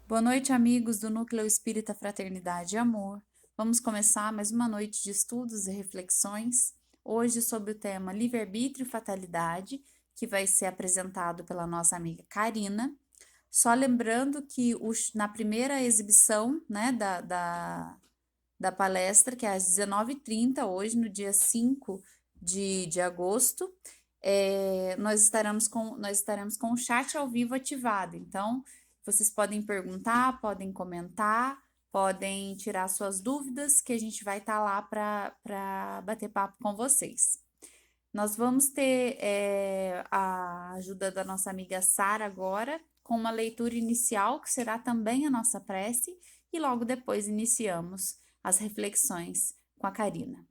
Boa noite, amigos do Núcleo Espírita Fraternidade e Amor. Vamos começar mais uma noite de estudos e reflexões, hoje sobre o tema Livre-arbítrio e Fatalidade, que vai ser apresentado pela nossa amiga Karina. Só lembrando que na primeira exibição, né, da palestra, que é às 19h30, hoje, no dia 5 de agosto, nós estaremos com o chat ao vivo ativado. Então, vocês podem perguntar, podem comentar, podem tirar suas dúvidas, que a gente vai estar lá para bater papo com vocês. Nós vamos ter a ajuda da nossa amiga Sara agora, com uma leitura inicial, que será também a nossa prece, e logo depois iniciamos as reflexões com a Karina.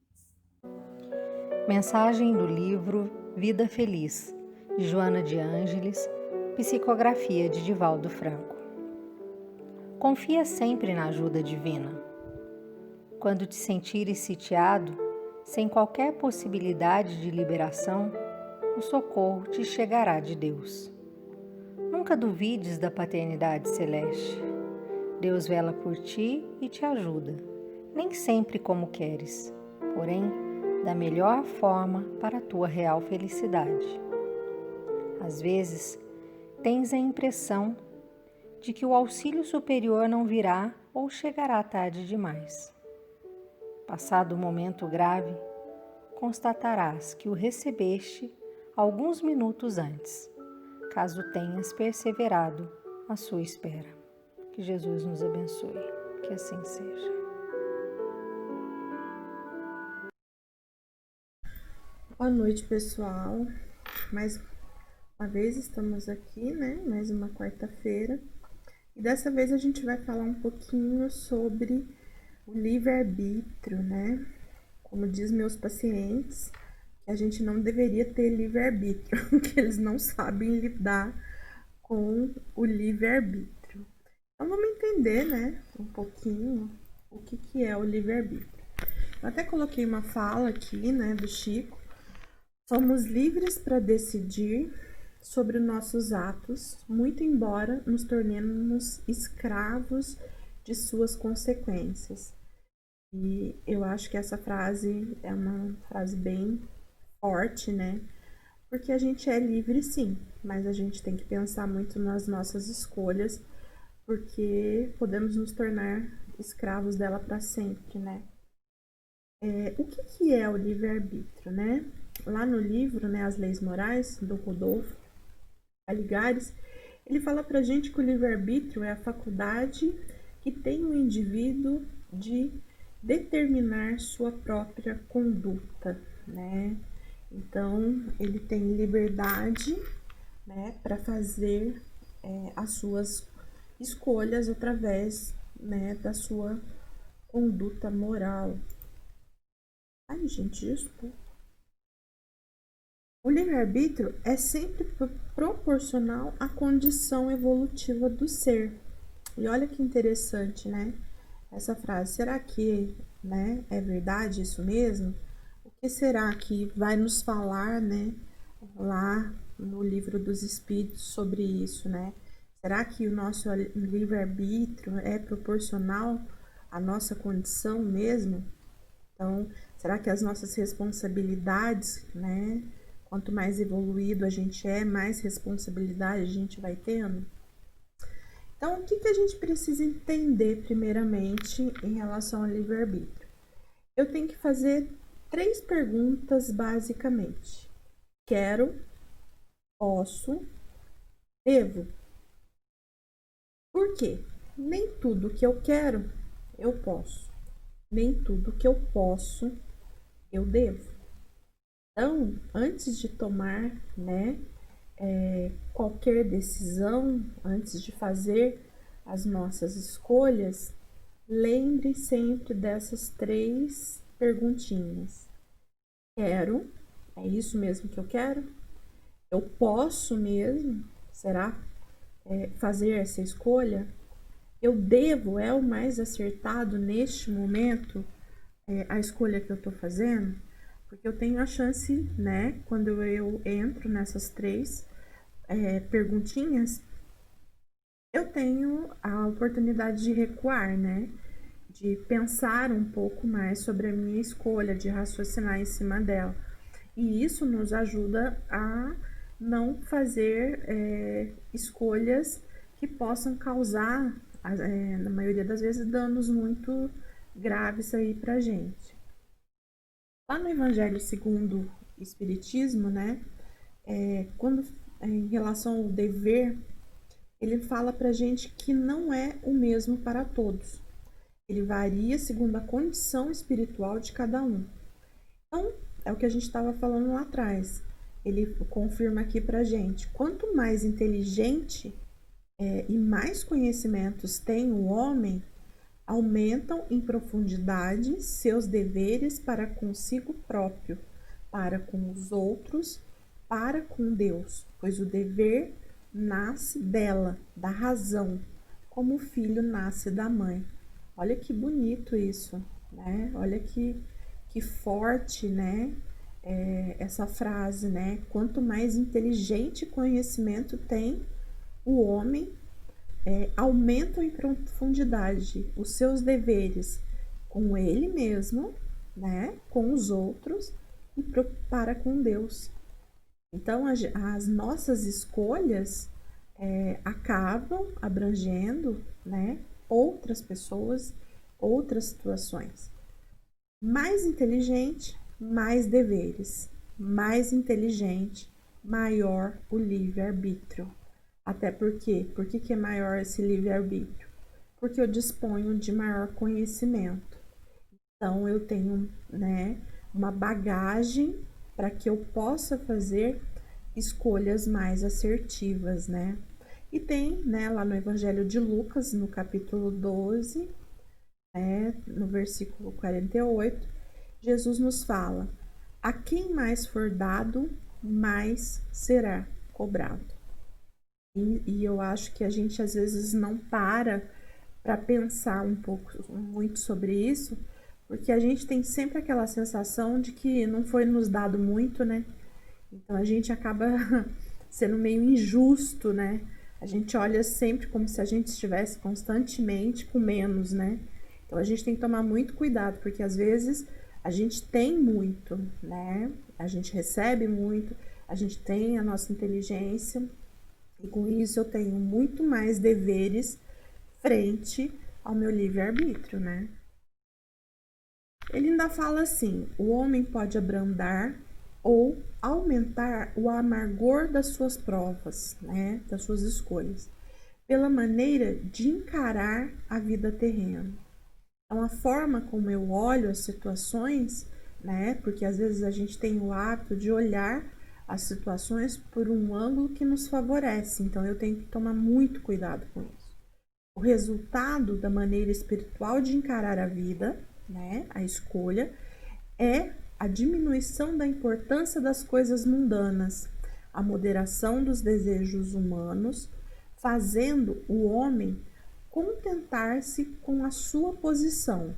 Mensagem do livro Vida Feliz, de Joana de Ângeles, psicografia de Divaldo Franco. Confia sempre na ajuda divina. Quando te sentires sitiado, sem qualquer possibilidade de liberação, o socorro te chegará de Deus. Nunca duvides da paternidade celeste. Deus vela por ti e te ajuda, nem sempre como queres, porém, da melhor forma para a tua real felicidade. Às vezes, tens a impressão de que o auxílio superior não virá ou chegará tarde demais. Passado o momento grave, constatarás que o recebeste alguns minutos antes, caso tenhas perseverado à sua espera. Que Jesus nos abençoe, que assim seja. Boa noite, pessoal. Mais uma vez estamos aqui, né? Mais uma quarta-feira. E dessa vez a gente vai falar um pouquinho sobre o livre-arbítrio, né? Como diz meus pacientes, que a gente não deveria ter livre-arbítrio, que eles não sabem lidar com o livre-arbítrio. Então vamos entender, né? Um pouquinho o que é o livre-arbítrio. Eu até coloquei uma fala aqui, né, do Chico. Somos livres para decidir sobre nossos atos, muito embora nos tornemos escravos de suas consequências. E eu acho que essa frase é uma frase bem forte, né? Porque a gente é livre sim, mas a gente tem que pensar muito nas nossas escolhas, porque podemos nos tornar escravos dela para sempre, né? O que é o livre-arbítrio, né? Lá no livro, né, As Leis Morais, do Rodolfo Caligares, ele fala pra gente que o livre-arbítrio é a faculdade que tem o indivíduo de determinar sua própria conduta, né? Então, ele tem liberdade, né, para fazer as suas escolhas através, né, da sua conduta moral. Ai, gente, desculpa. O livre-arbítrio é sempre proporcional à condição evolutiva do ser. E olha que interessante, né? Essa frase. Será que, né, é verdade isso mesmo? O que será que vai nos falar, né, lá no livro dos Espíritos sobre isso, né? Será que o nosso livre-arbítrio é proporcional à nossa condição mesmo? Então, será que as nossas responsabilidades, né? Quanto mais evoluído a gente é, mais responsabilidade a gente vai tendo. Então, o que a gente precisa entender, primeiramente, em relação ao livre-arbítrio? Eu tenho que fazer 3 perguntas, basicamente. Quero, posso, devo. Por quê? Nem tudo que eu quero, eu posso. Nem tudo que eu posso, eu devo. Então, antes de tomar, né, qualquer decisão, antes de fazer as nossas escolhas, lembre sempre dessas 3 perguntinhas. Quero? É isso mesmo que eu quero? Eu posso mesmo? Será fazer essa escolha? Eu devo? É o mais acertado neste momento a escolha que eu estou fazendo? Porque eu tenho a chance, né, quando eu entro nessas 3 perguntinhas, eu tenho a oportunidade de recuar, né? De pensar um pouco mais sobre a minha escolha, de raciocinar em cima dela. E isso nos ajuda a não fazer escolhas que possam causar, na maioria das vezes, danos muito graves aí pra gente. Lá no Evangelho segundo o Espiritismo, né, quando em relação ao dever, ele fala pra gente que não é o mesmo para todos. Ele varia segundo a condição espiritual de cada um. Então, é o que a gente estava falando lá atrás. Ele confirma aqui pra gente: quanto mais inteligente e mais conhecimentos tem o homem, aumentam em profundidade seus deveres para consigo próprio, para com os outros, para com Deus, pois o dever nasce dela, da razão, como o filho nasce da mãe. Olha que bonito isso, né? Olha que forte, né? Essa frase, né? Quanto mais inteligente e conhecimento tem o homem, aumentam em profundidade os seus deveres com ele mesmo, né? Com os outros e para com Deus. Então, as nossas escolhas acabam abrangendo, né? Outras pessoas, outras situações. Mais inteligente, mais deveres. Mais inteligente, maior o livre-arbítrio. Até porque, por que é maior esse livre-arbítrio? Porque eu disponho de maior conhecimento. Então, eu tenho, né, uma bagagem para que eu possa fazer escolhas mais assertivas, né? E tem, né, lá no Evangelho de Lucas, no capítulo 12, no versículo 48, Jesus nos fala: a quem mais for dado, mais será cobrado. E eu acho que a gente às vezes não para pensar um pouco, muito sobre isso, porque a gente tem sempre aquela sensação de que não foi nos dado muito, né? Então a gente acaba sendo meio injusto, né? A gente olha sempre como se a gente estivesse constantemente com menos, né? Então a gente tem que tomar muito cuidado, porque às vezes a gente tem muito, né? A gente recebe muito, a gente tem a nossa inteligência, e com isso eu tenho muito mais deveres frente ao meu livre-arbítrio, né? Ele ainda fala assim: o homem pode abrandar ou aumentar o amargor das suas provas, né? Das suas escolhas, pela maneira de encarar a vida terrena. Então, a forma como eu olho as situações, né? Porque às vezes a gente tem o hábito de olhar as situações por um ângulo que nos favorece. Então, eu tenho que tomar muito cuidado com isso. O resultado da maneira espiritual de encarar a vida, né? A escolha, é a diminuição da importância das coisas mundanas, a moderação dos desejos humanos, fazendo o homem contentar-se com a sua posição,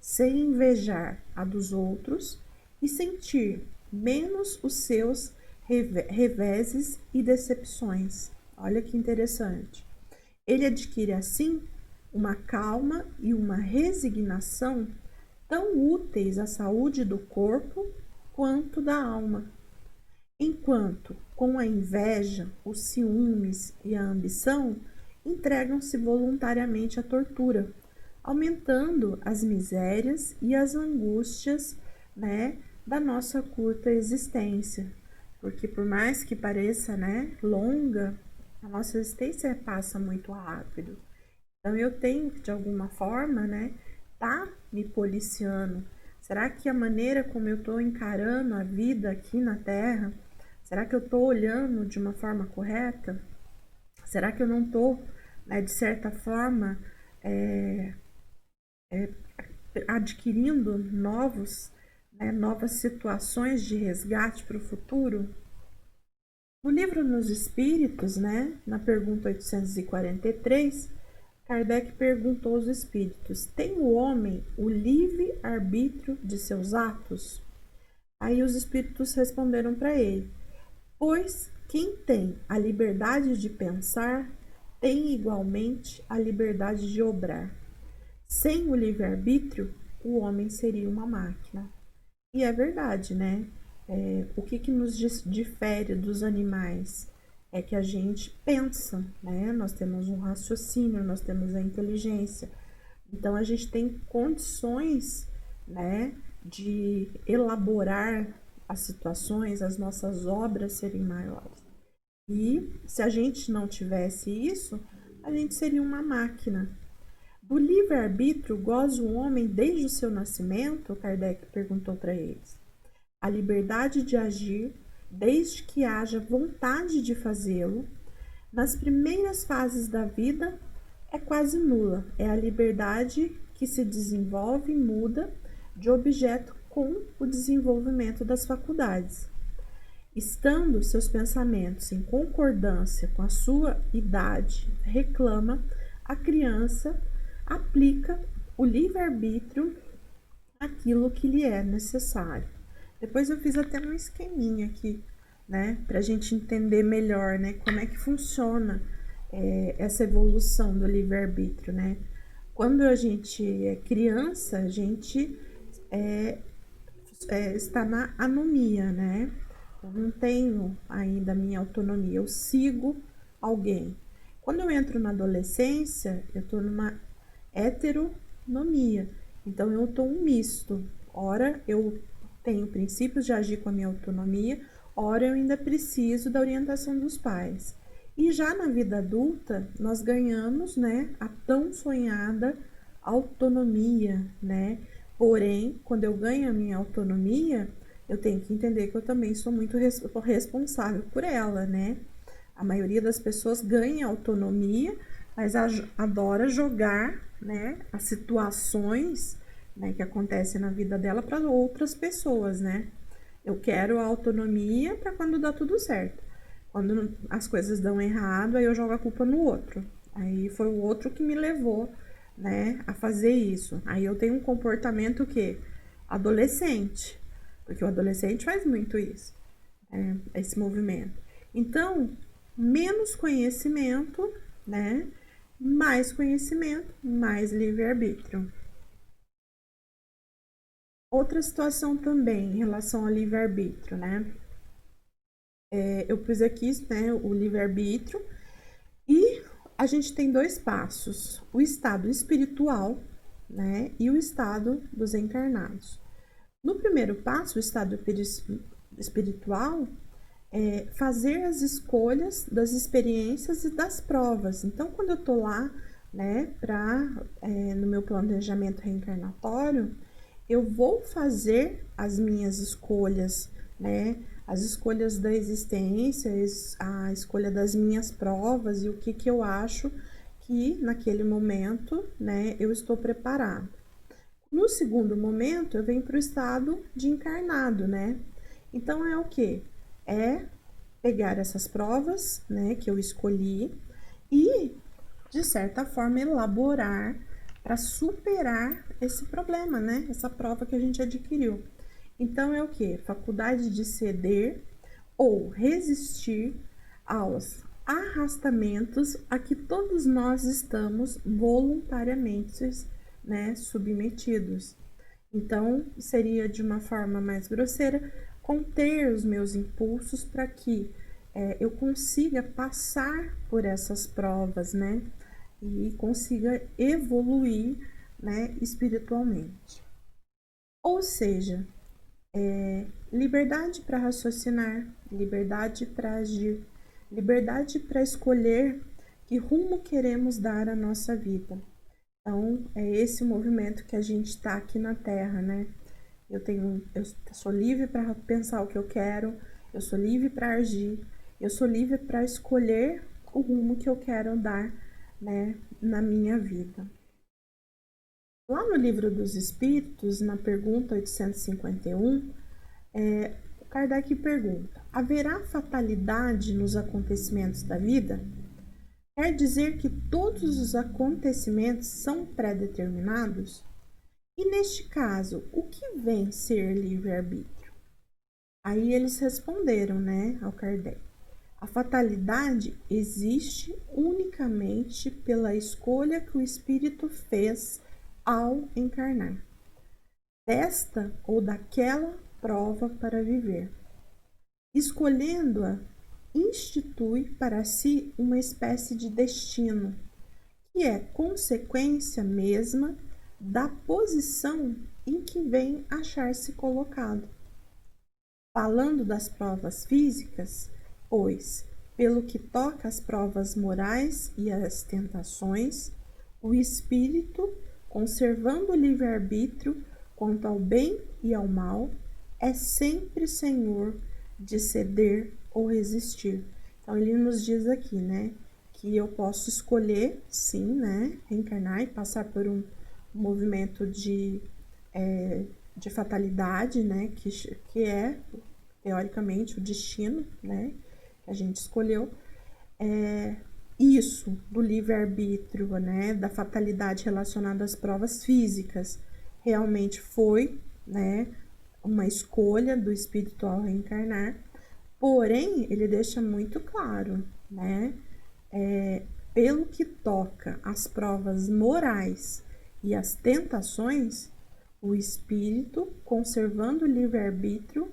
sem invejar a dos outros e sentir menos os seus reveses e decepções. Olha que interessante. Ele adquire assim uma calma e uma resignação tão úteis à saúde do corpo quanto da alma. Enquanto, com a inveja, os ciúmes e a ambição, entregam-se voluntariamente à tortura, aumentando as misérias e as angústias, né, da nossa curta existência. Porque por mais que pareça, né, longa, a nossa existência passa muito rápido. Então eu tenho que, de alguma forma, né, tá me policiando. Será que a maneira como eu estou encarando a vida aqui na Terra, será que eu estou olhando de uma forma correta? Será que eu não estou, né, de certa forma, adquirindo novas situações de resgate para o futuro? No livro Nos Espíritos, né, na pergunta 843, Kardec perguntou aos espíritos: tem o homem o livre arbítrio de seus atos? Aí os espíritos responderam para ele: pois quem tem a liberdade de pensar tem igualmente a liberdade de obrar. Sem o livre-arbítrio, o homem seria uma máquina. E é verdade, né? O que nos difere dos animais é que a gente pensa, né? Nós temos um raciocínio, nós temos a inteligência. Então a gente tem condições, né, de elaborar as situações, as nossas obras serem maiores. E se a gente não tivesse isso, a gente seria uma máquina. Do livre-arbítrio goza o homem desde o seu nascimento? Kardec perguntou para eles. A liberdade de agir, desde que haja vontade de fazê-lo, nas primeiras fases da vida é quase nula. É a liberdade que se desenvolve e muda de objeto com o desenvolvimento das faculdades. Estando seus pensamentos em concordância com a sua idade, reclama, a criança aplica o livre-arbítrio àquilo que lhe é necessário. Depois eu fiz até um esqueminha aqui, né, para a gente entender melhor, né, como é que funciona essa evolução do livre-arbítrio, né. Quando a gente é criança, a gente está na anomia, né. Eu não tenho ainda a minha autonomia, eu sigo alguém. Quando eu entro na adolescência, eu estou numa heteronomia, então eu estou um misto. Ora, eu tenho princípios de agir com a minha autonomia, ora eu ainda preciso da orientação dos pais. E já na vida adulta, nós ganhamos, né, a tão sonhada autonomia, né? Porém, quando eu ganho a minha autonomia, eu tenho que entender que eu também sou muito responsável por ela, né? A maioria das pessoas ganha autonomia, mas adora jogar, né, as situações, né, que acontecem na vida dela para outras pessoas, né? Eu quero a autonomia para quando dá tudo certo. Quando as coisas dão errado, aí eu jogo a culpa no outro. Aí foi o outro que me levou, né, a fazer isso. Aí eu tenho um comportamento que adolescente, porque o adolescente faz muito isso, esse movimento. Então, menos conhecimento, né, mais conhecimento, mais livre-arbítrio. Outra situação também em relação ao livre-arbítrio, né? Eu pus aqui, né, o livre-arbítrio e a gente tem dois passos: o estado espiritual, né, e o estado dos encarnados. No primeiro passo, o estado espiritual, é fazer as escolhas das experiências e das provas. Então, quando eu tô lá, né, no meu planejamento reencarnatório, eu vou fazer as minhas escolhas, né, as escolhas da existência, a escolha das minhas provas e o que eu acho que naquele momento, né, eu estou preparado. No segundo momento, eu venho para o estado de encarnado, né? Então, é o quê? É pegar essas provas, né, que eu escolhi e, de certa forma, elaborar para superar esse problema, né? Essa prova que a gente adquiriu. Então, é o quê? Faculdade de ceder ou resistir aos arrastamentos a que todos nós estamos voluntariamente, né, submetidos. Então, seria de uma forma mais grosseira conter os meus impulsos para que eu consiga passar por essas provas, né, e consiga evoluir, né, espiritualmente. Ou seja, liberdade para raciocinar, liberdade para agir, liberdade para escolher que rumo queremos dar à nossa vida. Então, é esse o movimento que a gente está aqui na Terra, né? Eu sou livre para pensar o que eu quero, eu sou livre para agir, eu sou livre para escolher o rumo que eu quero dar, né, na minha vida. Lá no Livro dos Espíritos, na pergunta 851, o Kardec pergunta: haverá fatalidade nos acontecimentos da vida? Quer dizer que todos os acontecimentos são pré-determinados? E neste caso, o que vem ser livre-arbítrio? Aí eles responderam, né, ao Kardec: a fatalidade existe única unicamente pela escolha que o espírito fez ao encarnar, desta ou daquela prova para viver. Escolhendo-a, institui para si uma espécie de destino, que é consequência mesma da posição em que vem achar-se colocado. Falando das provas físicas, pois, pelo que toca às provas morais e às tentações, o espírito, conservando o livre-arbítrio quanto ao bem e ao mal, é sempre senhor de ceder ou resistir. Então, ele nos diz aqui, né, que eu posso escolher, sim, né, reencarnar e passar por um movimento de fatalidade, né, que é, teoricamente, o destino, né, que a gente escolheu. Isso do livre-arbítrio, né, da fatalidade relacionada às provas físicas, realmente foi, né, uma escolha do espírito ao reencarnar, porém, ele deixa muito claro, né, pelo que toca às provas morais e às tentações, o espírito, conservando o livre-arbítrio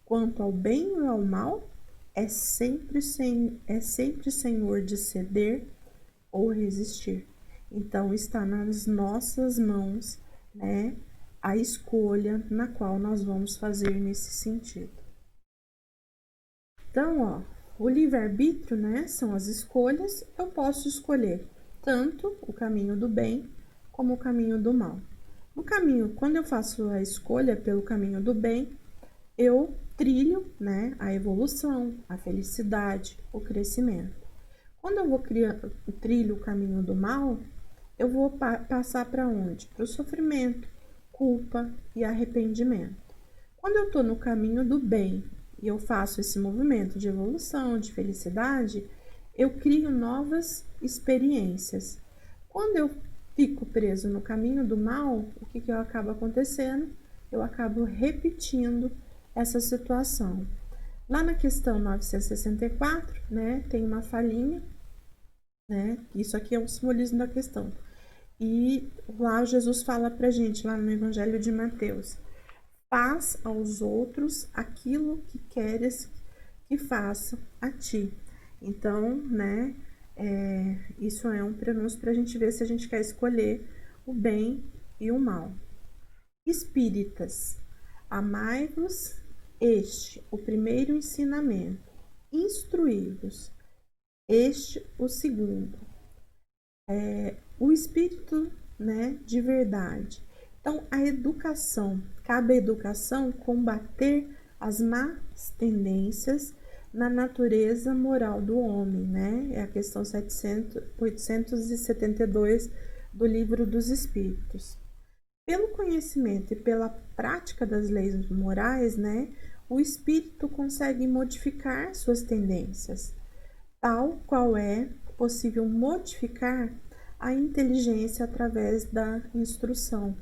quanto ao bem e ao mal, é sempre senhor de ceder ou resistir. Então, está nas nossas mãos, né, a escolha na qual nós vamos fazer nesse sentido. Então, o livre-arbítrio, né, são as escolhas. Eu posso escolher tanto o caminho do bem como o caminho do mal. No caminho, quando eu faço a escolha pelo caminho do bem, eu trilho, né, a evolução, a felicidade, o crescimento. Quando eu trilho o caminho do mal, eu vou passar para onde? Para o sofrimento, culpa e arrependimento. Quando eu estou no caminho do bem e eu faço esse movimento de evolução, de felicidade, eu crio novas experiências. Quando eu fico preso no caminho do mal, o que acaba acontecendo? Eu acabo repetindo essa situação. Lá na questão 964, né, tem uma falinha, né, isso aqui é um simbolismo da questão. E lá Jesus fala pra gente, lá no Evangelho de Mateus, faz aos outros aquilo que queres que faça a ti. Então, né, isso é um prenúncio para a gente ver se a gente quer escolher o bem e o mal. Espíritas, amai-vos, este o primeiro ensinamento, instruí-vos, este o segundo. O espírito, né, de verdade. Então, a educação, cabe à educação combater as más tendências na natureza moral do homem, né? É a questão 872 do Livro dos Espíritos. Pelo conhecimento e pela prática das leis morais, né, o espírito consegue modificar suas tendências, tal qual é possível modificar a inteligência através da instrução.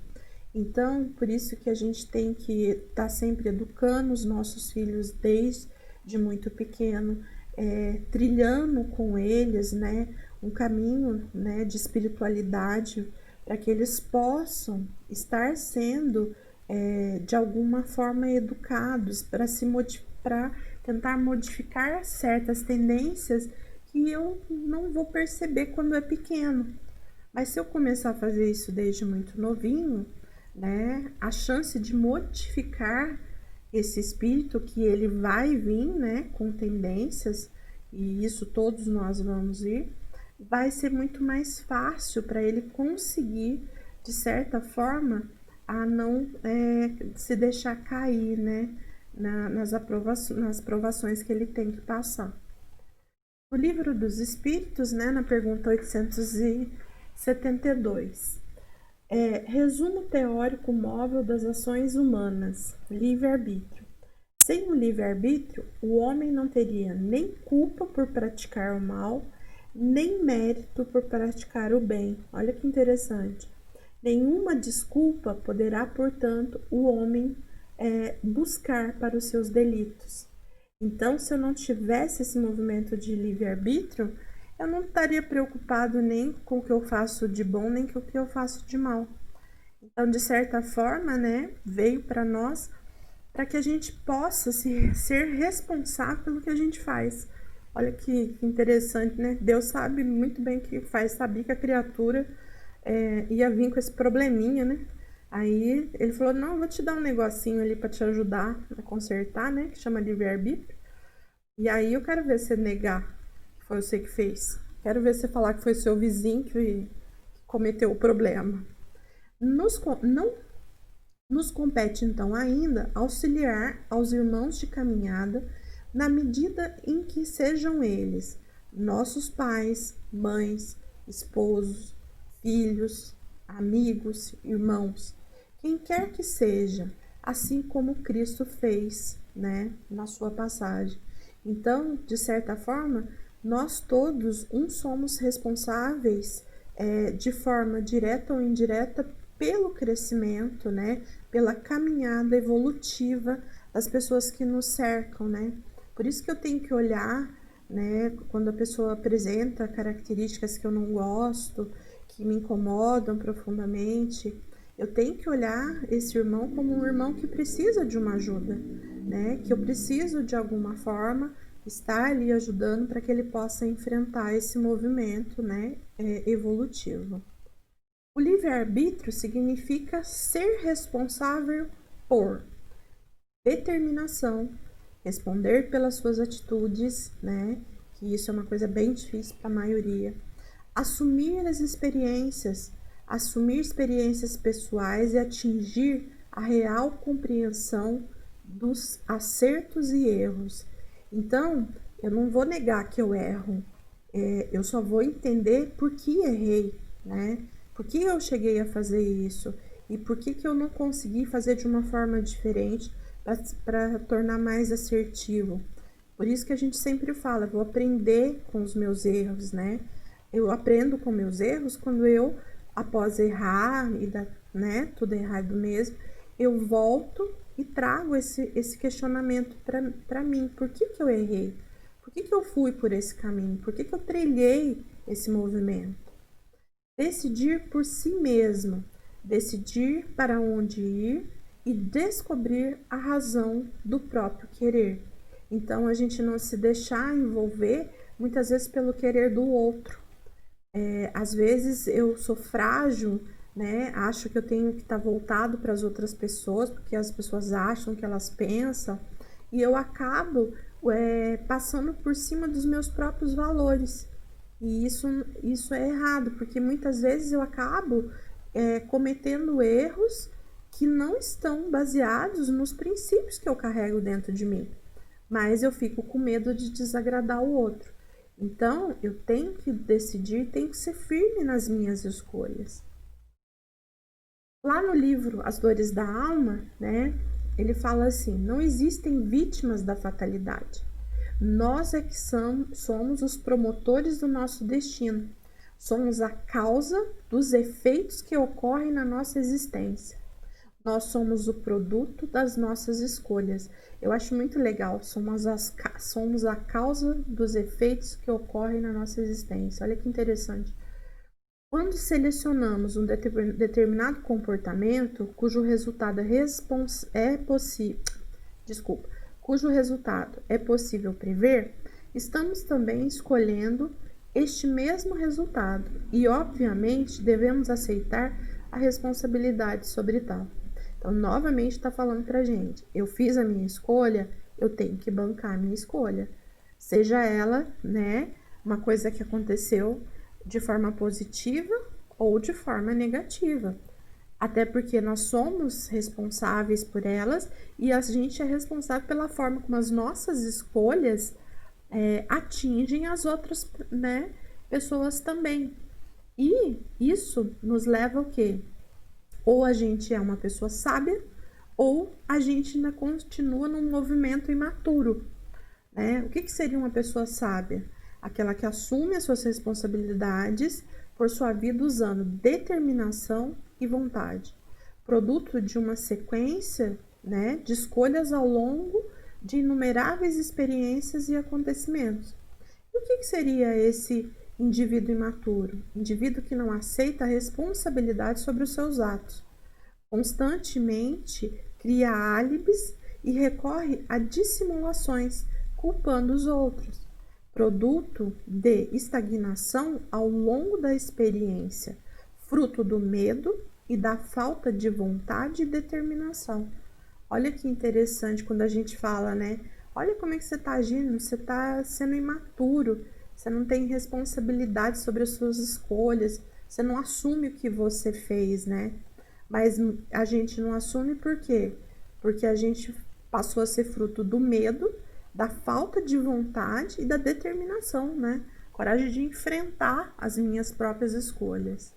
Então, por isso que a gente tem que estar sempre educando os nossos filhos desde muito pequeno, trilhando com eles, né, um caminho, né, de espiritualidade, para que eles possam estar sendo, de alguma forma, educados para tentar modificar certas tendências que eu não vou perceber quando é pequeno. Mas se eu começar a fazer isso desde muito novinho, né, a chance de modificar esse espírito, que ele vai vir, né, com tendências, e isso todos nós vamos ir, vai ser muito mais fácil para ele conseguir, de certa forma, a não se deixar cair, né, nas provações que ele tem que passar. No Livro dos Espíritos, né, na pergunta 872, resumo teórico móvel das ações humanas, livre-arbítrio. Sem o livre-arbítrio, o homem não teria nem culpa por praticar o mal, nem mérito por praticar o bem. Olha que interessante. Nenhuma desculpa poderá, portanto, o homem buscar para os seus delitos. Então, se eu não tivesse esse movimento de livre-arbítrio, eu não estaria preocupado nem com o que eu faço de bom, nem com o que eu faço de mal. Então, de certa forma, né, veio para nós para que a gente possa ser responsável pelo que a gente faz. Olha que interessante, né? Deus sabe muito bem o que faz, sabia que a criatura ia vir com esse probleminha, né? Aí ele falou, não, vou te dar um negocinho ali para te ajudar a consertar, né? Que chama livre-arbítrio. E aí eu quero ver você negar que foi você que fez. Quero ver você falar que foi seu vizinho que cometeu o problema. Não nos compete, então, ainda auxiliar aos irmãos de caminhada na medida em que sejam eles nossos pais, mães, esposos, filhos, amigos, irmãos, quem quer que seja, assim como Cristo fez, né, na sua passagem. Então, de certa forma, nós todos somos responsáveis de forma direta ou indireta pelo crescimento, né, pela caminhada evolutiva das pessoas que nos cercam, né. Por isso que eu tenho que olhar, né, quando a pessoa apresenta características que eu não gosto, que me incomodam profundamente, eu tenho que olhar esse irmão como um irmão que precisa de uma ajuda, né, que eu preciso de alguma forma estar ali ajudando para que ele possa enfrentar esse movimento, né, evolutivo. O livre-arbítrio significa ser responsável por determinação, responder pelas suas atitudes, né? Que isso é uma coisa bem difícil para a maioria. Assumir experiências pessoais e atingir a real compreensão dos acertos e erros. Então, eu não vou negar que eu erro, eu só vou entender por que errei, né? Por que eu cheguei a fazer isso? E por que eu não consegui fazer de uma forma diferente para tornar mais assertivo? Por isso que a gente sempre fala, vou aprender com os meus erros, né? Eu aprendo com meus erros quando eu, após errar e dar, né, tudo errado mesmo, eu volto e trago esse questionamento para mim. Por que eu errei? Por que eu fui por esse caminho? Por que eu trilhei esse movimento? Decidir por si mesmo, decidir para onde ir e descobrir a razão do próprio querer. Então, a gente não se deixar envolver, muitas vezes, pelo querer do outro. Às vezes, eu sou frágil, né? Acho que eu tenho que estar voltado para as outras pessoas, porque as pessoas acham que elas pensam, e eu acabo passando por cima dos meus próprios valores. E isso é errado, porque muitas vezes eu acabo cometendo erros que não estão baseados nos princípios que eu carrego dentro de mim. Mas eu fico com medo de desagradar o outro. Então, eu tenho que decidir, tenho que ser firme nas minhas escolhas. Lá no livro As Dores da Alma, né, ele fala assim, não existem vítimas da fatalidade. Nós é que somos os promotores do nosso destino. Somos a causa dos efeitos que ocorrem na nossa existência. Nós somos o produto das nossas escolhas. Eu acho muito legal. Somos a causa dos efeitos que ocorrem na nossa existência. Olha que interessante. Quando selecionamos um determinado comportamento cujo resultado é possível prever, estamos também escolhendo este mesmo resultado e, obviamente, devemos aceitar a responsabilidade sobre tal. Então, novamente, está falando para a gente, eu fiz a minha escolha, eu tenho que bancar a minha escolha. Seja ela, né, uma coisa que aconteceu de forma positiva ou de forma negativa. Até porque nós somos responsáveis por elas e a gente é responsável pela forma como as nossas escolhas atingem as outras, né, pessoas também. E isso nos leva ao quê? Ou a gente é uma pessoa sábia ou a gente ainda continua num movimento imaturo, né? O que seria uma pessoa sábia? Aquela que assume as suas responsabilidades por sua vida usando determinação e vontade, produto de uma sequência, né, de escolhas ao longo de inumeráveis experiências e acontecimentos. E o que seria esse indivíduo imaturo, indivíduo que não aceita a responsabilidade sobre os seus atos. Constantemente cria álibis e recorre a dissimulações, culpando os outros, produto de estagnação ao longo da experiência, fruto do medo e da falta de vontade e determinação. Olha que interessante quando a gente fala, né? Olha como é que você está agindo, você está sendo imaturo, você não tem responsabilidade sobre as suas escolhas, você não assume o que você fez, né? Mas a gente não assume por quê? Porque a gente passou a ser fruto do medo, da falta de vontade e da determinação, né? Coragem de enfrentar as minhas próprias escolhas.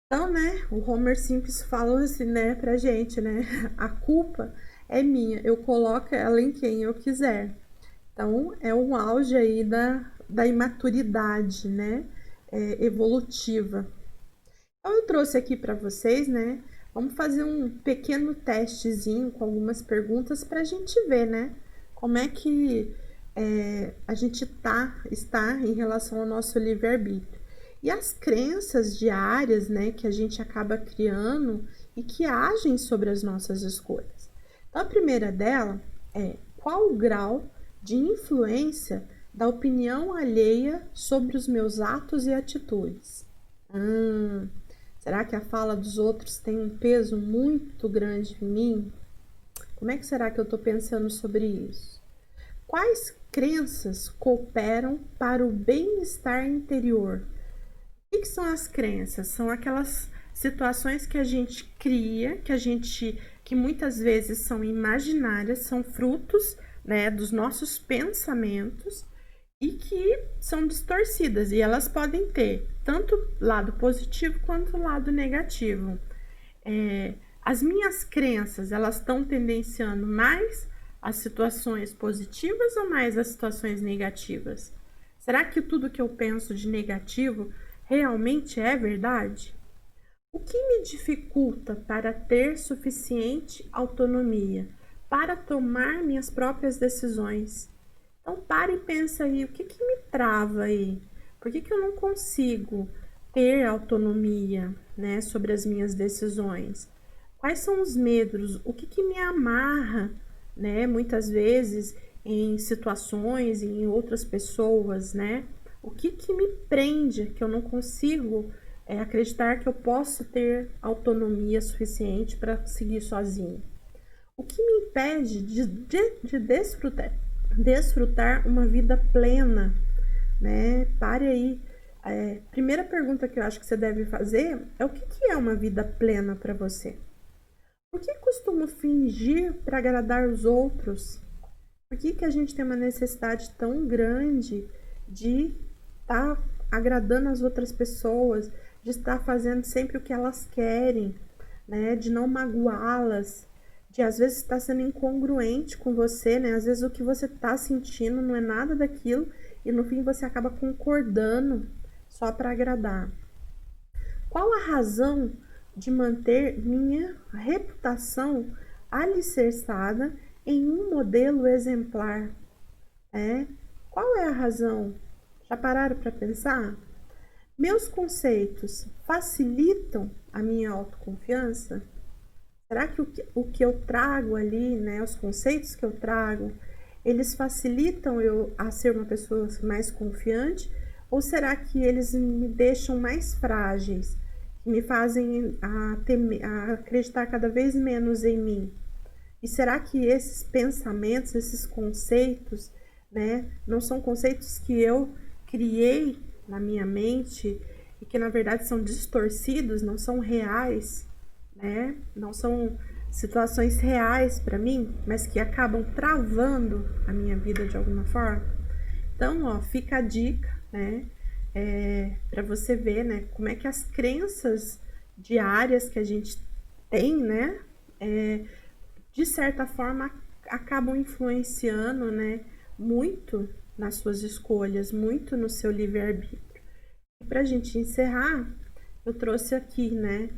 Então, né, o Homer Simpson falou assim, né, pra gente, né? A culpa é minha, eu coloco ela em quem eu quiser. Então, é um auge aí da imaturidade, né, evolutiva. Então, eu trouxe aqui para vocês, né, vamos fazer um pequeno testezinho com algumas perguntas para a gente ver, né, como é que a gente está em relação ao nosso livre-arbítrio. E as crenças diárias, né, que a gente acaba criando e que agem sobre as nossas escolhas. Então, a primeira dela é: qual o grau de influência da opinião alheia sobre os meus atos e atitudes? Será que a fala dos outros tem um peso muito grande em mim? Como é que será que eu estou pensando sobre isso? Quais crenças cooperam para o bem-estar interior? O que são as crenças? São aquelas situações que a gente cria, que muitas vezes são imaginárias, são frutos, né, dos nossos pensamentos e que são distorcidas, e elas podem ter tanto lado positivo quanto lado negativo. As minhas crenças, elas estão tendenciando mais as situações positivas ou mais as situações negativas? Será que tudo que eu penso de negativo realmente é verdade? O que me dificulta para ter suficiente autonomia, para tomar minhas próprias decisões? Então, para e pensa aí, o que me trava aí? Por que eu não consigo ter autonomia, né, sobre as minhas decisões? Quais são os medos? O que me amarra, né, muitas vezes em situações, em outras pessoas, né? O que me prende, que eu não consigo acreditar que eu posso ter autonomia suficiente para seguir sozinho? O que me impede de desfrutar uma vida plena, né? Pare aí. Primeira pergunta que eu acho que você deve fazer é: o que é uma vida plena para você? Por que costumo fingir para agradar os outros? Por que a gente tem uma necessidade tão grande de estar agradando as outras pessoas, de estar fazendo sempre o que elas querem, né? De não magoá-las, de às vezes estar sendo incongruente com você, né? Às vezes o que você está sentindo não é nada daquilo e no fim você acaba concordando só para agradar. Qual a razão de manter minha reputação alicerçada em um modelo exemplar? Qual é a razão? Já pararam para pensar? Meus conceitos facilitam a minha autoconfiança? Será que o que eu trago ali, né, os conceitos que eu trago, eles facilitam eu a ser uma pessoa mais confiante? Ou será que eles me deixam mais frágeis, que me fazem a acreditar cada vez menos em mim? E será que esses pensamentos, esses conceitos, né, não são conceitos que eu criei na minha mente e que na verdade são distorcidos, não são reais, né? Não são situações reais para mim, mas que acabam travando a minha vida de alguma forma? Então, ó, fica a dica, né? Para você ver, né, como é que as crenças diárias que a gente tem, né, de certa forma acabam influenciando, né, muito nas suas escolhas, muito no seu livre-arbítrio. E para a gente encerrar, eu trouxe aqui, né,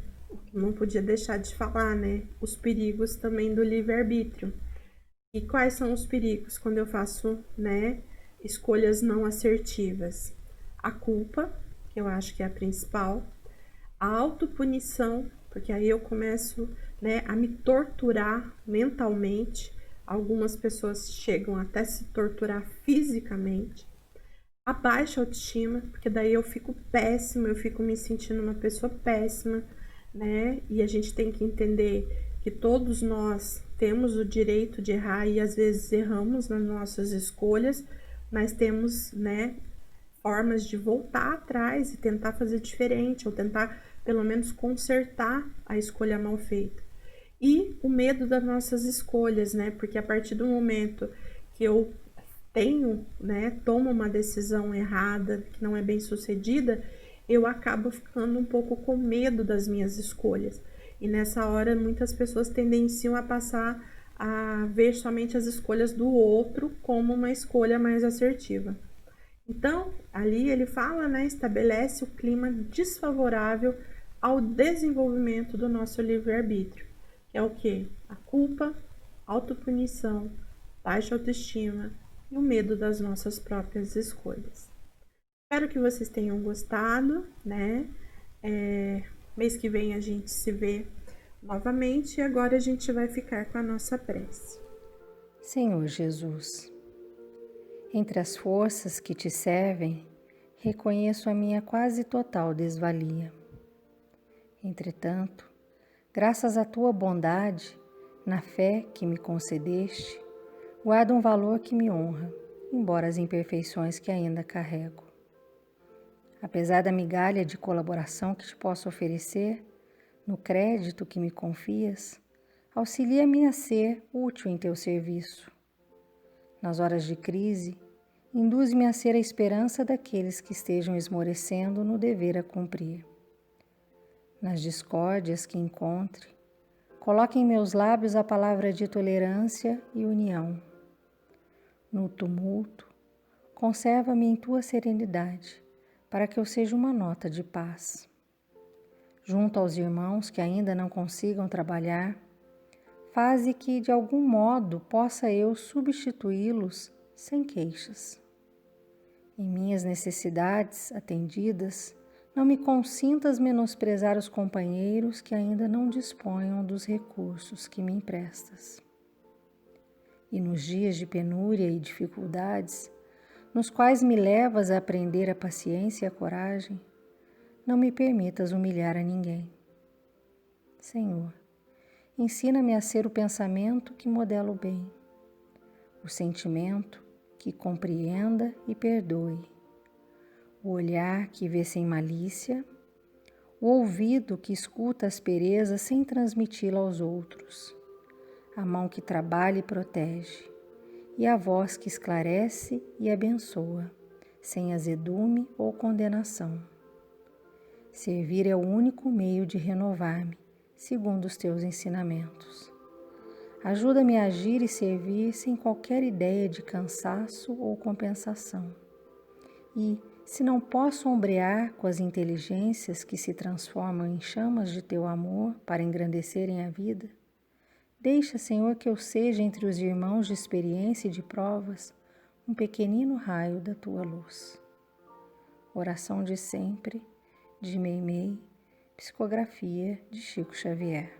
não podia deixar de falar, né, os perigos também do livre-arbítrio. E quais são os perigos quando eu faço, né, escolhas não assertivas? A culpa, que eu acho que é a principal, a autopunição, porque aí eu começo, né, a me torturar mentalmente. Algumas pessoas chegam até se torturar fisicamente. A baixa autoestima, porque daí eu fico péssima, eu fico me sentindo uma pessoa péssima, né? E a gente tem que entender que todos nós temos o direito de errar e às vezes erramos nas nossas escolhas, mas temos, né, formas de voltar atrás e tentar fazer diferente, ou tentar pelo menos consertar a escolha mal feita. E o medo das nossas escolhas, né? Porque a partir do momento que eu tomo uma decisão errada, que não é bem sucedida, eu acabo ficando um pouco com medo das minhas escolhas. E nessa hora, muitas pessoas tendenciam a passar a ver somente as escolhas do outro como uma escolha mais assertiva. Então, ali ele fala, né, estabelece o clima desfavorável ao desenvolvimento do nosso livre-arbítrio, que é o quê? A culpa, autopunição, baixa autoestima e o medo das nossas próprias escolhas. Espero que vocês tenham gostado, né? Mês que vem a gente se vê novamente e agora a gente vai ficar com a nossa prece. Senhor Jesus, entre as forças que te servem, reconheço a minha quase total desvalia. Entretanto, graças à tua bondade, na fé que me concedeste, guardo um valor que me honra, embora as imperfeições que ainda carrego. Apesar da migalha de colaboração que te posso oferecer, no crédito que me confias, auxilia-me a ser útil em teu serviço. Nas horas de crise, induz-me a ser a esperança daqueles que estejam esmorecendo no dever a cumprir. Nas discórdias que encontre, coloque em meus lábios a palavra de tolerância e união. No tumulto, conserva-me em tua serenidade, para que eu seja uma nota de paz. Junto aos irmãos que ainda não consigam trabalhar, faze que, de algum modo, possa eu substituí-los sem queixas. Em minhas necessidades atendidas, não me consintas menosprezar os companheiros que ainda não disponham dos recursos que me emprestas. E nos dias de penúria e dificuldades, nos quais me levas a aprender a paciência e a coragem, não me permitas humilhar a ninguém. Senhor, ensina-me a ser o pensamento que modela o bem, o sentimento que compreenda e perdoe, o olhar que vê sem malícia, o ouvido que escuta aspereza sem transmiti-la aos outros, a mão que trabalha e protege, e a voz que esclarece e abençoa, sem azedume ou condenação. Servir é o único meio de renovar-me, segundo os teus ensinamentos. Ajuda-me a agir e servir sem qualquer ideia de cansaço ou compensação. E, se não posso ombrear com as inteligências que se transformam em chamas de teu amor para engrandecerem a vida, deixa, Senhor, que eu seja entre os irmãos de experiência e de provas um pequenino raio da tua luz. Oração de sempre, de Meimei, psicografia de Chico Xavier.